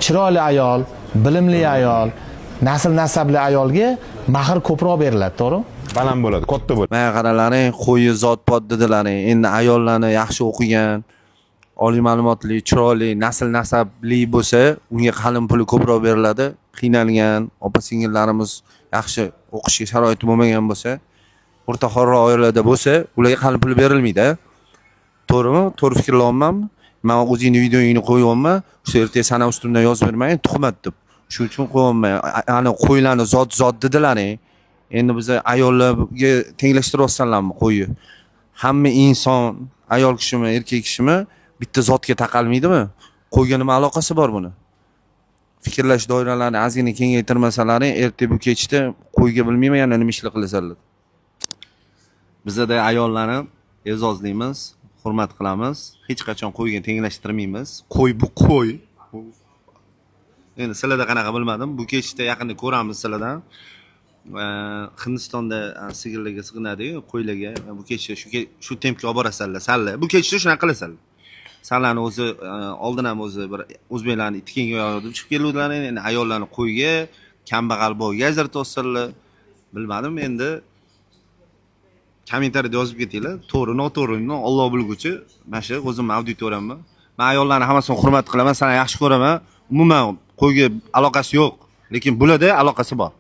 chiroyli ayol, bilimli ayol, nasl nasabli ayolga mehr ko'proq beriladi, to'g'rimi? Baland bo'ladi, katta bo'ladi. Mana qaralaring, qo'yi zot-pot dedilaring. Endi ayollarni yaxshi o'qigan, oliy ma'lumotli, chiroyli, nasl nasabli bo'lsa, unga qalin puli ko'proq beriladi. Qiynalgan opa-singillarimiz yaxshi o'qishga sharoiti bo'lmagan bo'lsa, o'rtaxo'rroq oilada bo'lsa, ularga qalin pul berilmaydi. To'g'rimi? To'g'ri fikrlayapmanmi? Men o'zingni videoingni qo'yyapman. O'sha ertaga sana ustimdan yozib bermang, tuhmat deb. Shuning uchun qo'yapman. Ana qo'ylarni zot dedilaring. Endi biz ayollarga tenglashtiryapsanlarmi qo'yni? Hamma inson, ayol kishimi, erkak kishimi bitta zotga taqalmaydimi? Qo'yga nima aloqasi bor buni? Fikrlash doiralarini ozgina kengaytirmasalaring, erta bu kechda qo'yga bilmayman yana nima ishlar qilasanlar. Bizda ayollarni e'zozlaymiz, hurmat qilamiz. Hech qachon qo'yga tenglashtirmaymiz. Qo'y bu qo'y. Endi sizlarda qanaqa bilmadim. Bu kechda yaqinda ko'ramiz sizlardan. Hindistonda sigirlarga sig'inadi-ku, qo'ylarga. Bu kechda shu tempga olib borasanlar, sanlar. Bu kechda shunaqa qilasanlar. Sanlarni o'zi oldin ham o'zi bir o'zbeklarni itkinga yo'qdib chiqib keluvdilar. Endi ayollarni qo'yga, kambag'al boyga ajratib bilmadim. Endi kommentariyada yozib ketinglar. To'g'ri, noto'g'rini Alloh bilguchi. Mana shu o'zim auditoriyamman. Men ayollarni hammasini hurmat qilaman, seni yaxshi ko'raman. Umuman qo'yga aloqasi yo'q, lekin bularda aloqasi bor.